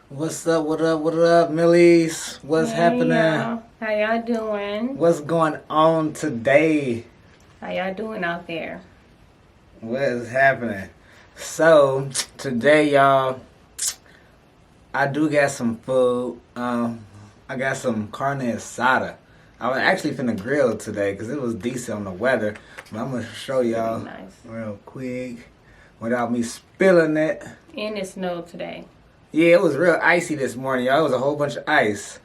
What's up, what up, Millies? What's happening? Y'all. How y'all doing? What's going on today? How y'all doing out there? What is happening? So, today, y'all, I do got some food. I got some carne asada. I was actually finna grill today because it was decent on the weather. But I'm going to show y'all real quick without me spilling it. And it snowed today. Yeah, it was real icy this morning, y'all. It was a whole bunch of ice.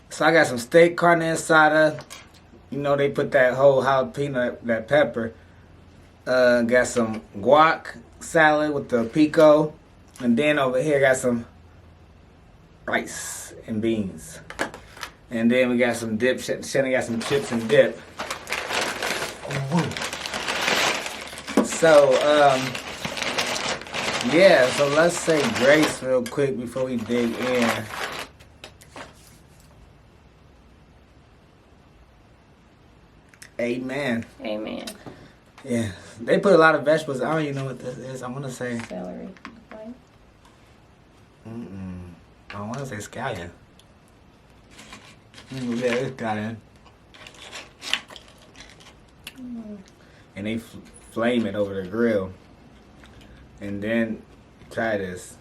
So I got some steak carne asada. You know, they put that whole jalapeno, that pepper. Got some guac salad with the pico. And then over here got some rice and beans. And then we got some dip. Shannon got some chips and dip. So, yeah, so let's say grace real quick before we dig in. Amen. Amen. Yeah, they put a lot of vegetables. I don't even know what this is. I want to say celery. I want to say scallion. Yeah, it's scallion. And they flame it over the grill. And then try this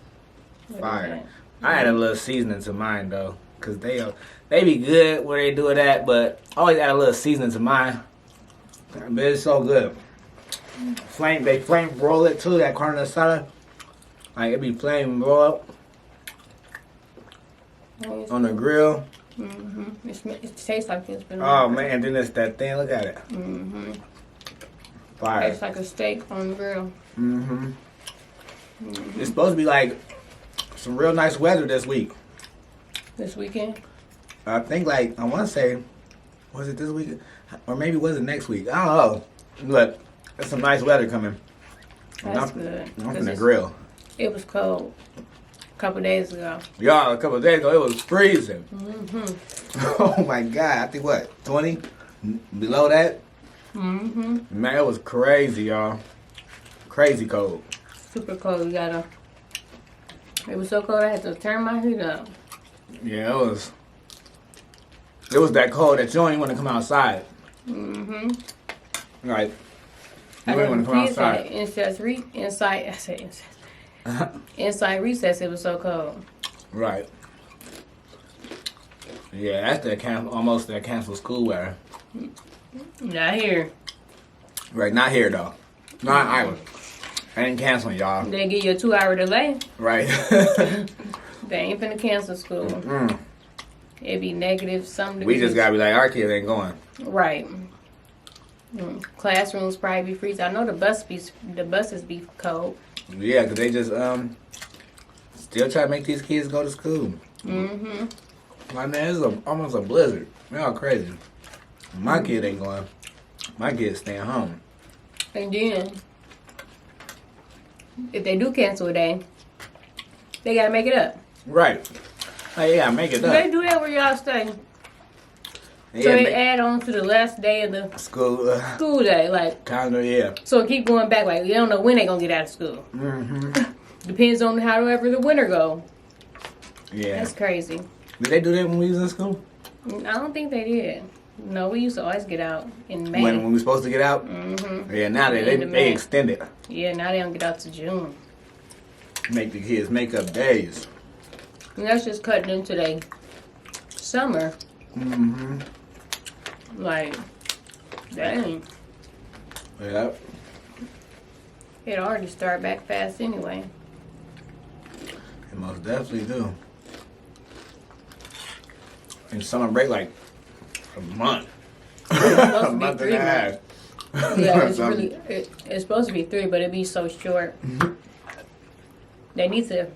fire. I had a little seasoning to mine though, cause they be good where they do it at, but I always add a little seasoning to mine. But it's so good. They flame roll it too. That carne asada, like it be flame roll on the grill. It tastes like it's been. Oh man, then it's that thing. Look at it. Fire. It's like a steak on the grill. It's supposed to be like some real nice weather this week. This weekend? I think I want to say, was it this week? Or maybe was it next week? I don't know. But there's some nice weather coming. That's good. I'm from the grill. It was cold a couple days ago. Y'all, a couple of days ago, it was freezing. Oh my God. I think what, 20? Below that? Man, it was crazy, y'all. Crazy cold. Super cold. It was so cold I had to turn my heat up. Yeah, it was that cold that you don't even want to come outside. Right. You don't want to come outside. Inside recess, it was so cold. Right. Yeah, that's almost that canceled school weather. Not here. Right, not here though. Not in Iowa. I ain't canceling, y'all. They give you a 2-hour delay. Right. They ain't finna cancel school. It be negative some degrees. We just gotta be like, our kids ain't going. Right. Classrooms probably be freezing. I know the buses be cold. Yeah, cause they just still try to make these kids go to school. My man, it's almost a blizzard. Y'all crazy. My kid ain't going. My kid's staying home. And then, if they do cancel a day, they gotta make it up. Right. Hey, yeah, make it Do up. they do that where y'all stay? Yeah, So they add on to the last day of the school day, like calendar, yeah. So it keep going back, like you don't know when they gonna get out of school. Depends on however the winter go. Yeah. That's crazy. Did they do that when we was in school? I don't think they did. No, we used to always get out in May. When we supposed to get out? Yeah, now they extend it. Yeah, now they don't get out to June. Make the kids make up days. And that's just cutting into their summer. Like, dang. Yep. It already start back fast anyway. It most definitely do. And summer break like a month. A month and a half. Yeah, it's supposed to be 3, but it be so short. They need to,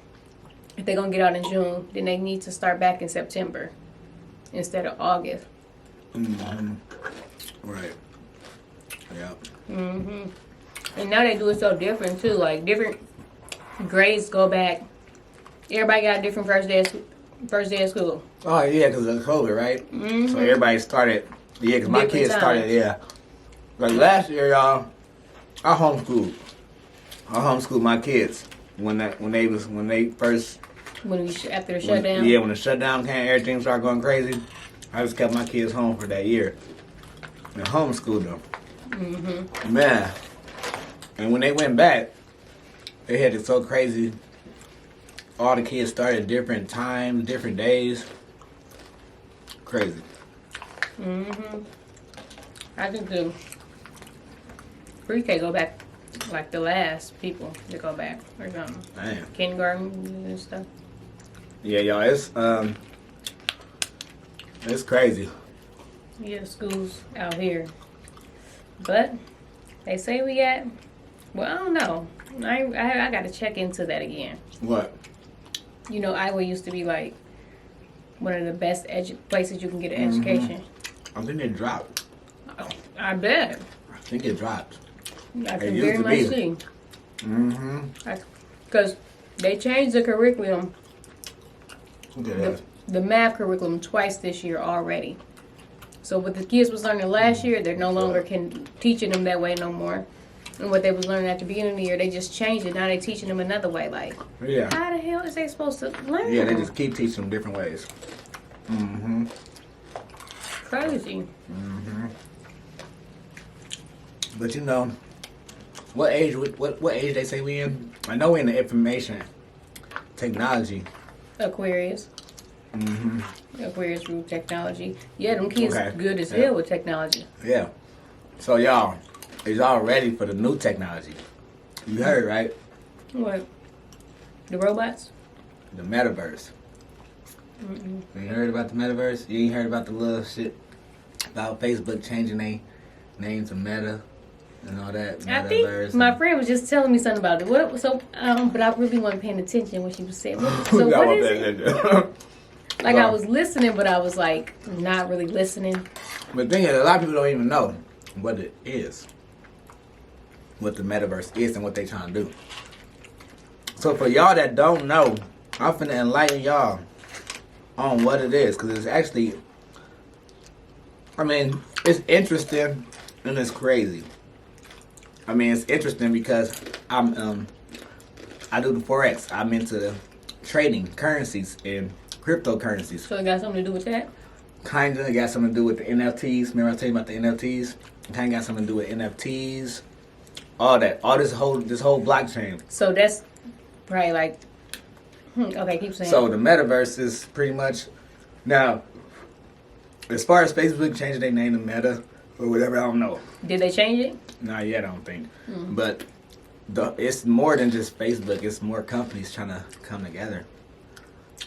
if they're going to get out in June, then they need to start back in September instead of August. Right. Yep. And now they do it so different too. Like different grades go back. Everybody got a different first day of school. Oh yeah, because of COVID, right? So everybody started. Yeah, because my kids started. Yeah. Like last year, y'all, I homeschooled. I homeschooled my kids when they first. After the shutdown? Yeah, when the shutdown came, everything started going crazy. I just kept my kids home for that year and homeschooled them. Mm-hmm. Man, and when they went back, they had it so crazy. All the kids started different times, different days. Crazy. Mm-hmm. I think the pre-K go back like the last people to go back or something. Damn. Kindergarten and stuff. Yeah, y'all, it's crazy. Yeah, schools out here. But they say we got, well, I don't know. I got to check into that again. What? You know, Iowa used to be like one of the best places you can get an education. I think it dropped. I bet. I think it dropped. I can very much see. Mm-hmm. Because they changed the curriculum, Okay, the math curriculum twice this year already. So what the kids was learning last year, they're no longer teaching them that way no more. And what they was learning at the beginning of the year, they just changed it. Now they teaching them another way. Like, yeah. How the hell is they supposed to learn? Yeah, they just keep teaching them different ways. Mm-hmm. Crazy. Mm-hmm. But you know, what age they say we in? I know we're in the information technology. Aquarius. Mm-hmm. Aquarius through technology. Yeah, them kids good as Yeah. hell with technology. Yeah. So y'all, is y'all ready for the new technology? You heard, right? What? The robots? The Metaverse. Mm-mm. You ain't heard about the Metaverse? You ain't heard about the little shit about Facebook changing their name to Meta and all that? I think my friend was just telling me something about it. But I really wasn't paying attention when she was saying. So what is it? Like I was listening, but I was like not really listening. But the thing is, a lot of people don't even know what it is, what the Metaverse is, and what they trying to do. So for y'all that don't know, I'm finna enlighten y'all on what it is, because it's actually, I mean, it's interesting and it's crazy. I mean, it's interesting because I do the FOREX. I'm into the trading currencies and cryptocurrencies. So it got something to do with that? Kinda got something to do with the NFTs. Remember I told you about the NFTs? Kinda got something to do with NFTs. All that. All this whole blockchain. So that's probably like okay, keep saying. So the Metaverse is pretty much now, as far as Facebook changing their name to Meta or whatever, I don't know. Did they change it? Not yet, I don't think. But it's more than just Facebook. It's more companies trying to come together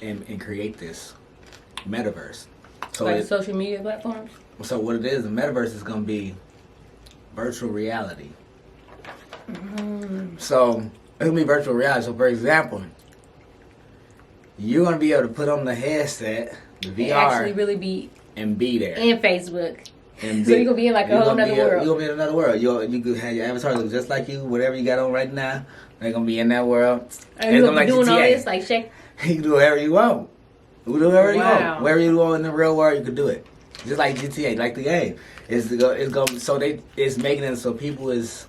and create this Metaverse. So like social media platforms? So what it is, the Metaverse is going to be virtual reality. So it's going to be virtual reality. So for example, you're going to be able to put on the headset, the VR, actually really be and be there. And Facebook. And so you're going to be in like a whole other world. You're going to be in another world. You could have your avatar look just like you, whatever you got on right now. They're going to be in that world. And you're going to be doing all this, like shake. You can do whatever you want. You can do whatever you want. Wherever you want in the real world, you can do it. Just like GTA, like the game. It's making it so people is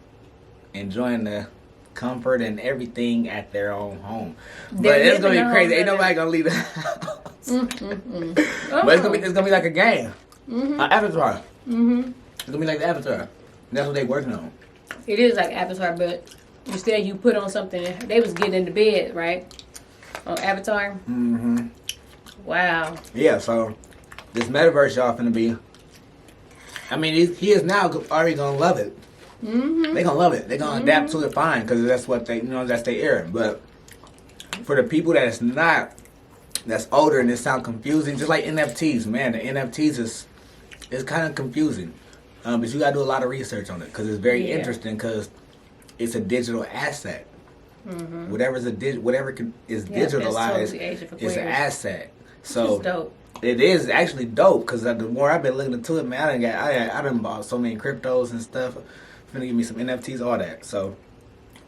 enjoying the comfort and everything at their own home. But it's gonna be crazy. Ain't nobody gonna leave the house. But it's gonna be like a game. An avatar. It's gonna be like the Avatar. That's what they working on. It is like Avatar, but instead you put on something. They was getting into bed, right? On Avatar. Wow. Yeah. So this Metaverse, y'all finna be. I mean, he is now already gonna love it. They gonna love it. They gonna adapt to it fine because that's what they, that's their era. But for the people that's older and it sound confusing, just like NFTs, man. The NFTs is kind of confusing, but you gotta do a lot of research on it because it's very interesting because it's a digital asset. Whatever is digitalized is an asset. So dope. It is actually dope because the more I've been looking into it, man, I done bought so many cryptos and stuff. Finna give me some NFTs, all that. So,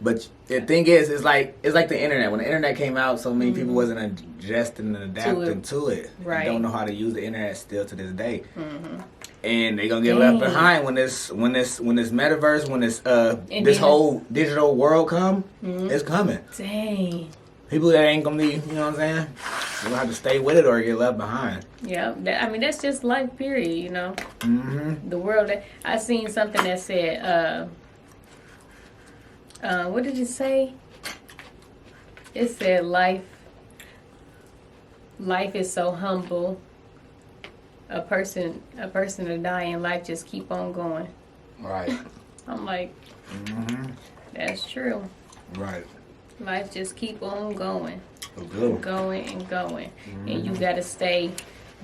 but the thing is, it's like the internet. When the internet came out, so many people wasn't adjusting and adapting to it. Right. They don't know how to use the internet still to this day. and they gonna get left behind when this metaverse, when this whole digital world come. It's coming. Dang. People that ain't gonna be, you know what I'm saying? They're gonna have to stay with it or get left behind. Yeah, that's just life, period. You know. The world. I seen something that said, what did it say? It said life is so humble. A person to die and life just keep on going. Right. I'm like, that's true. Right. Life just keep on going. Going and going. And you gotta stay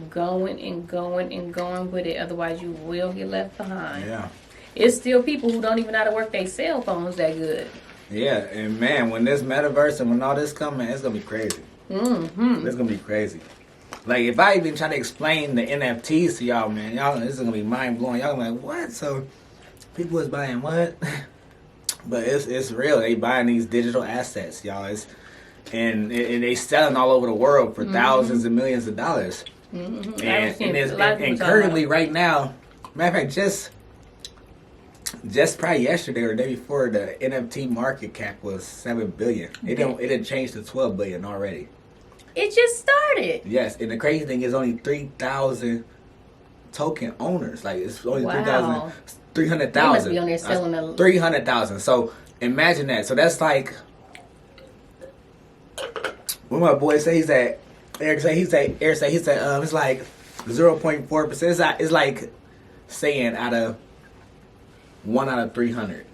going and going and going with it, otherwise you will get left behind. Yeah. It's still people who don't even know how to work their cell phones that good. Yeah, and man, when this metaverse and when all this coming, it's gonna be crazy. It's gonna be crazy. Like, if I even try to explain the NFTs to y'all, man, this is gonna be mind blowing. Y'all gonna be like, what? So people is buying what? But it's real. They buying these digital assets, y'all. And they selling all over the world for thousands and millions of dollars. And currently, right now, matter of fact, just probably yesterday or the day before, the NFT market cap was $7 billion. It didn't change to $12 billion already. It just started. Yes, and the crazy thing is only 3,000 token owners. Like, it's only 3,000, 300,000. They must be on there selling 300,000. So imagine that. So that's like, what my boy say, Eric say, it's like 0.4%. It's like saying one out of 300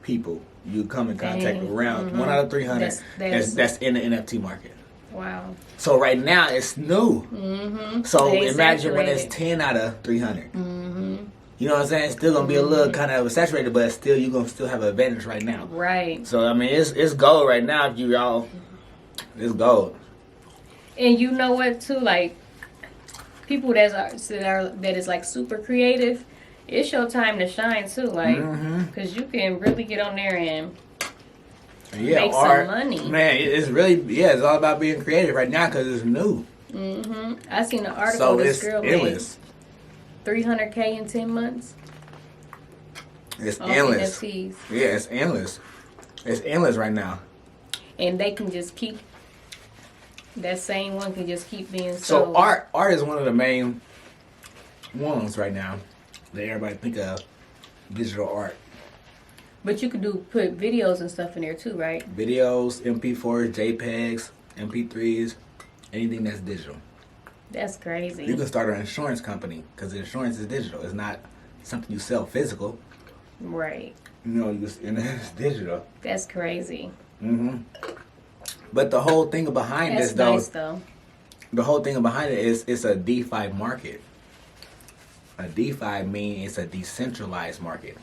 people you come in contact with, around 1 out of 300 that's in the NFT market. Wow. So right now it's new. So imagine when it's 10 out of 300. You know what I'm saying? It's still gonna be a little kind of saturated, but still you're gonna still have an advantage right now. Right. So I mean, it's gold right now. If it's gold. And you know what too? Like, people that is like super creative, it's your time to shine too. Like, because you can really get on there and make some money. Man, it's really, it's all about being creative right now because it's new. I seen an article this girl made $300K in 10 months. It's endless. NFTs. Yeah, it's endless. It's endless right now. And they can just keep, that same one can just keep being sold. So art is one of the main ones right now that everybody think of, digital art. But you could put videos and stuff in there too, right? Videos, MP4s, JPEGs, MP3s, anything that's digital. That's crazy. You can start an insurance company because insurance is digital. It's not something you sell physical. Right. You know, it's digital. That's crazy. But the whole thing behind That's this, though, nice, though, the whole thing behind it is it's a DeFi market. A DeFi means it's a decentralized market.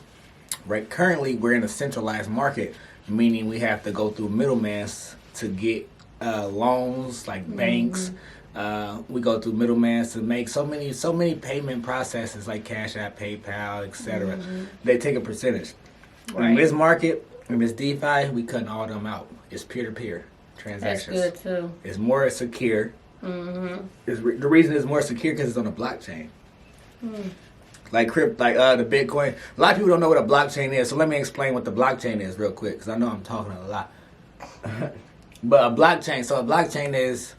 Right? Currently, we're in a centralized market, meaning we have to go through middlemen to get loans, like banks. We go through middlemen to make so many payment processes like Cash App, PayPal, etc. They take a percentage. Right. In this market, in this DeFi, we cutting all them out. It's peer-to-peer transactions. That's good too. It's more secure. The reason it's more secure because it's on a blockchain. Like the Bitcoin. A lot of people don't know what a blockchain is, so let me explain what the blockchain is real quick because I know I'm talking a lot. But a blockchain is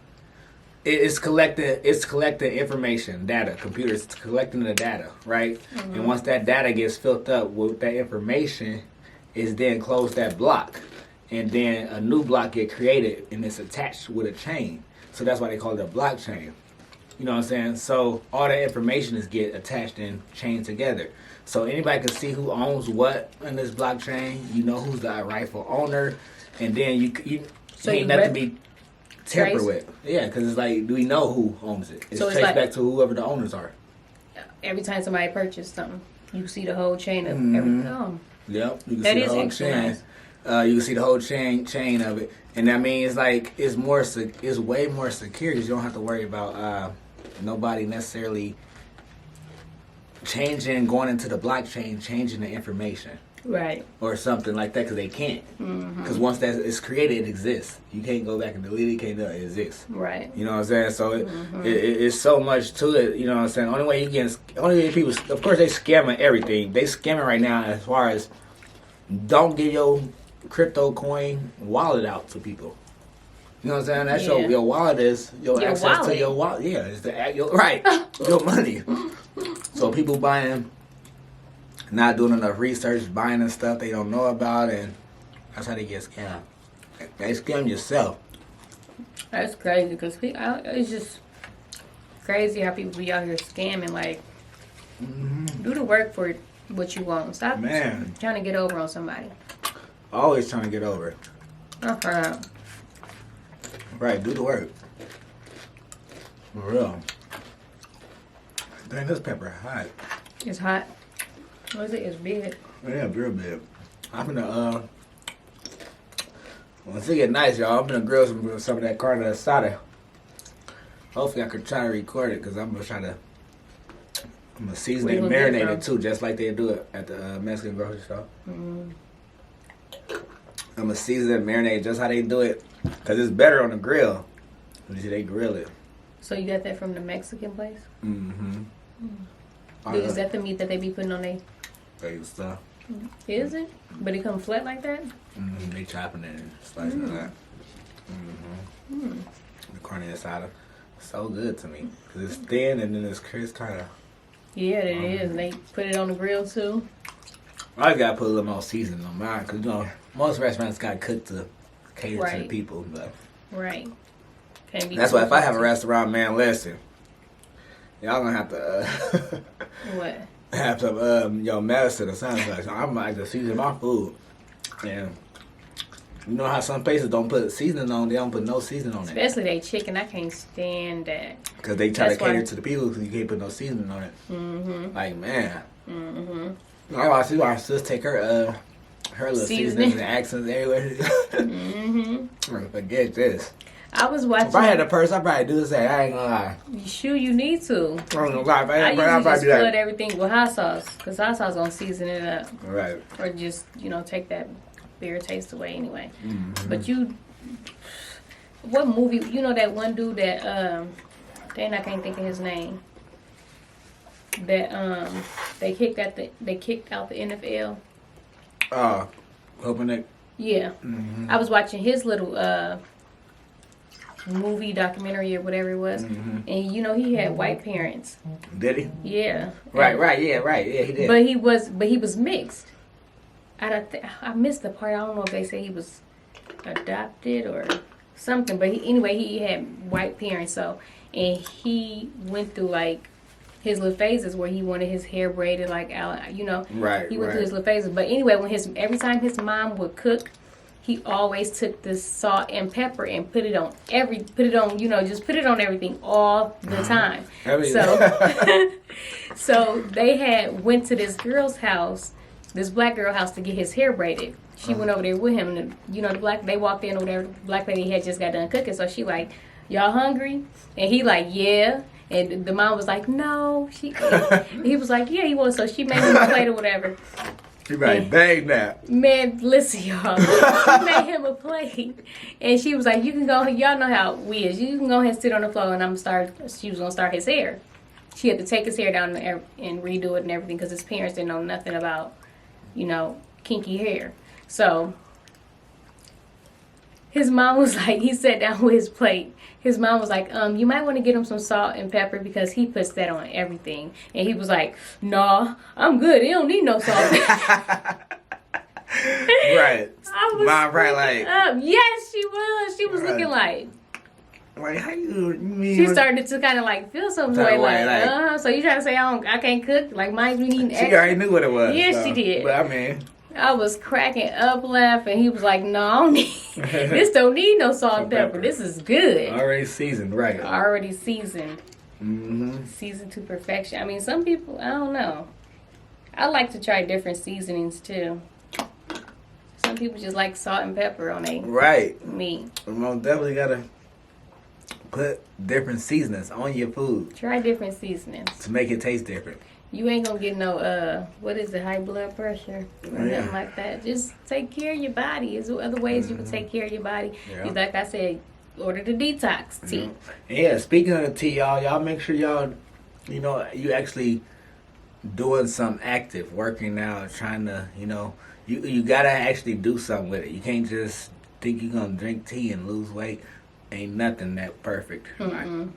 it's collecting information, data. Computers collecting the data, right? And once that data gets filled up with that information, is then close that block, and then a new block get created and it's attached with a chain. So that's why they call it a blockchain. You know what I'm saying? So all that information is get attached and chained together. So anybody can see who owns what in this blockchain. You know who's the rightful owner, and then you ain't nothing to be tampered with. Yeah, because it's like, do we know who owns it? It's traced back to whoever the owners are. Every time somebody purchases something, you see the whole chain of everything. Yep, you can see the whole chain. You can see the whole chain of it, and I mean, it's like it's way more secure because you don't have to worry about nobody necessarily going into the blockchain, changing the information. Right. or something like that because they can't. Because once that is created, it exists. You can't go back and delete it. You can't do it. It exists. Right. You know what I'm saying? So it's so much to it. You know what I'm saying? Only way people, of course, they scamming everything. They scamming right now as far as don't give your crypto coin wallet out to people. You know what I'm saying? That's your wallet is your access wallet. to your wallet. Yeah, it's your money. So people buying, not doing enough research, buying the stuff they don't know about, and that's how they get scammed. They scam yourself. That's crazy because it's just crazy how people be out here scamming. Like, do the work for what you want. Stop trying to get over on somebody. Always trying to get over. Uh-huh. Right, do the work. For real. Dang, this pepper hot. It's hot. What is it? It's big. Yeah, real big. I'm gonna once it get nice, y'all, I'm gonna grill some of that Carne Asada. Hopefully I can try to record it because I'm gonna season it and marinate it too, just like they do it at the Mexican grocery store. I'm gonna season it and marinate it just how they do it because it's better on the grill. You see, they grill it. So you got that from the Mexican place? Is that the meat that they be putting on their stuff? Is it? But it come flat like that? They chopping it and slicing it up. The Carne Asada, so good to me because it's thin and then it's crisp, kind of. Yeah, it is. And they put it on the grill too. I gotta put a little more seasoning on mine because most restaurants got cooked to cater to the people, but right. Can't be. That's why if I have a restaurant, man, listen, y'all gonna have to what? Have some medicine or something. Like, I might just season my food. And you know how some places don't put seasoning on, they don't put no seasoning on it. Especially they chicken, I can't stand that. Because they try to cater to the people because you can't put no seasoning on it. Like, man. I see my sis take her little seasonings and accents everywhere. Forget this. I was watching. If I had a purse, I'd probably do this. I ain't gonna lie. Sure, you need to. I ain't gonna lie. If I had a purse, I'd I'd probably do that. flood everything with hot sauce because hot sauce gonna season it up. Right. Or just take that beer taste away anyway. But what movie? You know that one dude that dang, I can't think of his name. That they kicked out the NFL. Kaepernick. Yeah. I was watching his little movie documentary or whatever it was, and he had white parents. Did he? Yeah. Right. Yeah, he did. But he was mixed. I missed the part. I don't know if they say he was adopted or something, but he had white parents. So, and he went through like his little phases where he wanted his hair braided like Right. He went through his little phases. But anyway, every time his mom would cook, he always took the salt and pepper and put it on just put it on everything all the time. So they went to this girl's house, this black girl house, to get his hair braided. She went over there with him, and they walked in or whatever. The black lady had just got done cooking, so she like, y'all hungry? And he like, yeah. And the mom was like, no. He was like, yeah, he was. So she made him a plate or whatever. She like, bang that. Man, listen, y'all. She made him a plate. And she was like, you can go, y'all know how we is. You can go ahead and sit on the floor, and she was going to start his hair. She had to take his hair down there and redo it and everything because his parents didn't know nothing about, kinky hair. So his mom was like, he sat down with his plate. His mom was like, you might want to get him some salt and pepper because he puts that on everything. And he was like, nah, I'm good. He don't need no salt. Right. Mom probably like. Yes, she was. She was looking like. Like, how you mean? She started to kind of like feel some way like, so you trying to say I can't cook? Like, mine we need extra. She already knew what it was. Yes, she did. But I mean. I was cracking up laughing. He was like, no, this don't need no salt and pepper. This is good. Already seasoned, right. Already seasoned. Seasoned to perfection. I mean, some people, I don't know. I like to try different seasonings too. Some people just like salt and pepper on their meat. Most definitely gotta put different seasonings on your food. Try different seasonings. To make it taste different. You ain't gonna get no what is it, high blood pressure or nothing like that. Just take care of your body. There's other ways you can take care of your body. Yeah. Like I said, order the detox tea. Yeah, speaking of the tea, y'all make sure y'all, you actually doing some active, working out, trying to, you gotta actually do something with it. You can't just think you're gonna drink tea and lose weight. Ain't nothing that perfect. Right?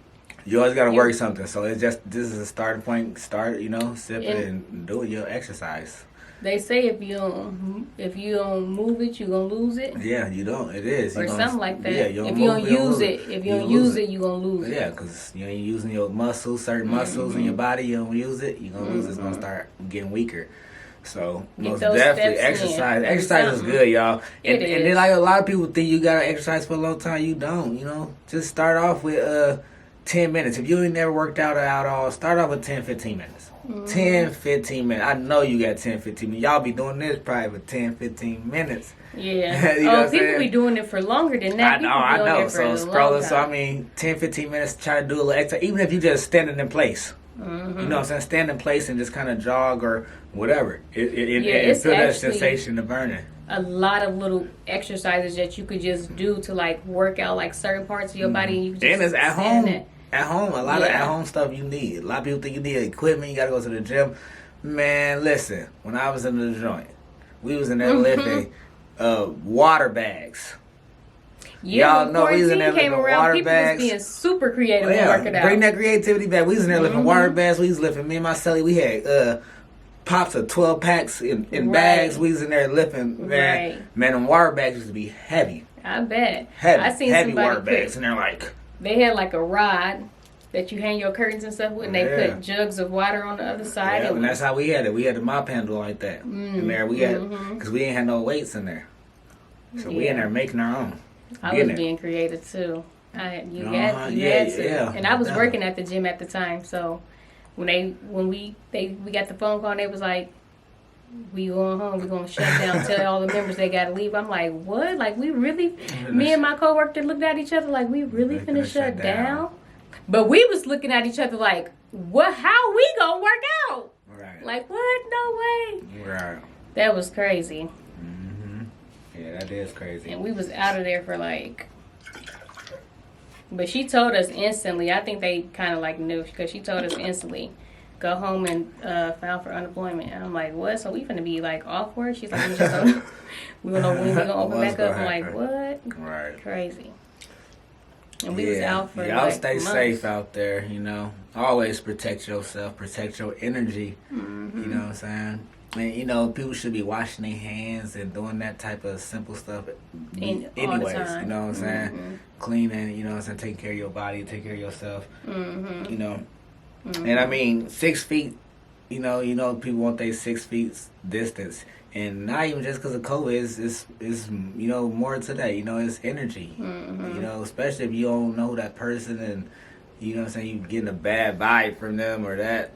You always gotta work something. So it's just, this is a starting point. Start, sip it and do your exercise. They say if you don't move it, you gonna lose it. Yeah, you don't. It is. Or something like that. Yeah, if you don't use it, you gonna lose it. Yeah, because you ain't using your muscles, certain muscles in your body. You don't use it, you gonna lose it. It's gonna start getting weaker. So most definitely exercise. Exercise is good, y'all. And then like a lot of people think you gotta exercise for a long time. You don't. Just start off with 10 minutes. If you ain't never worked out at all, start off with 10-15 minutes. 10-15 minutes. I know you got 10-15 minutes. Y'all be doing this probably for 10-15 minutes. Yeah. People be doing it for longer than that. I know. So scrolling. So 10-15 minutes. Try to do a little exercise, even if you just standing in place. You know what I'm saying? Stand in place and just kind of jog or whatever. It feel that sensation of burning. A lot of little exercises that you could just do to like work out like certain parts of your body. And you can just and it's at home. At home, a lot of at-home stuff you need. A lot of people think you need equipment. You got to go to the gym. Man, listen. When I was in the joint, we was in there lifting water bags. Yeah, y'all know we was in there lifting water people bags. Was being super creative working out. Bring that creativity back. We was in there lifting water bags. We was lifting. Me and my celly, we had pops of 12 packs in bags. We was in there lifting. Man, them water bags used to be heavy. I bet. Heavy, I seen heavy somebody water bags, and they're like. They had like a rod that you hang your curtains and stuff with, and they put jugs of water on the other side. Yeah, and that's how we had it. We had the mop handle like that. In there, we had, because we ain't had no weights in there. So we in there making our own. I was being creative too. You had to. Yeah, and I was working at the gym at the time, so when we got the phone call, and they was like, we going home, we gonna shut down, tell all the members they gotta leave. I'm like, what? Like, we really, me and my coworker looked at each other like, we really finna shut down? But we was looking at each other like, what, how we gonna work out? Right. Like, what? No way. Right. That was crazy. Yeah, that is crazy. And we was out of there for like, but she told us instantly, I think they kind of like knew, because she told us instantly, go home and file for unemployment. And I'm like, what? So we finna be like off work? She's like, we just don't, we don't know when we're gonna open back up. I'm like, what? Right. Crazy. And we was out for y'all like stay months. safe out there, Always protect yourself, protect your energy. You know what I'm saying? And people should be washing their hands and doing that type of simple stuff anyways, you know what I'm saying? Cleaning, you know what I'm saying, taking care of your body, take care of yourself. And I mean 6 feet, people want their 6 feet distance. And not even just because of COVID, it's more to that, it's energy. Especially if you don't know that person and, you getting a bad vibe from them or that.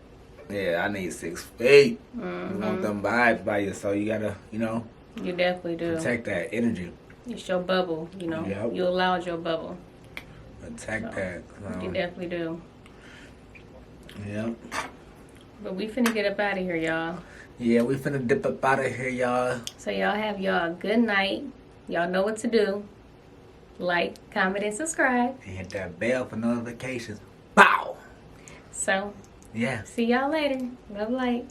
Yeah, I need 6 feet. You want them vibes by you, so you gotta, You definitely do. protect that energy. It's your bubble, Yep. You allowed your bubble. Protect that. You definitely do. Yep. But we finna get up out of here, y'all. Yeah, we finna dip up out of here, y'all. So y'all have y'all a good night. Y'all know what to do. Like, comment, and subscribe. And hit that bell for notifications. Bow! So, yeah. see y'all later. Love light.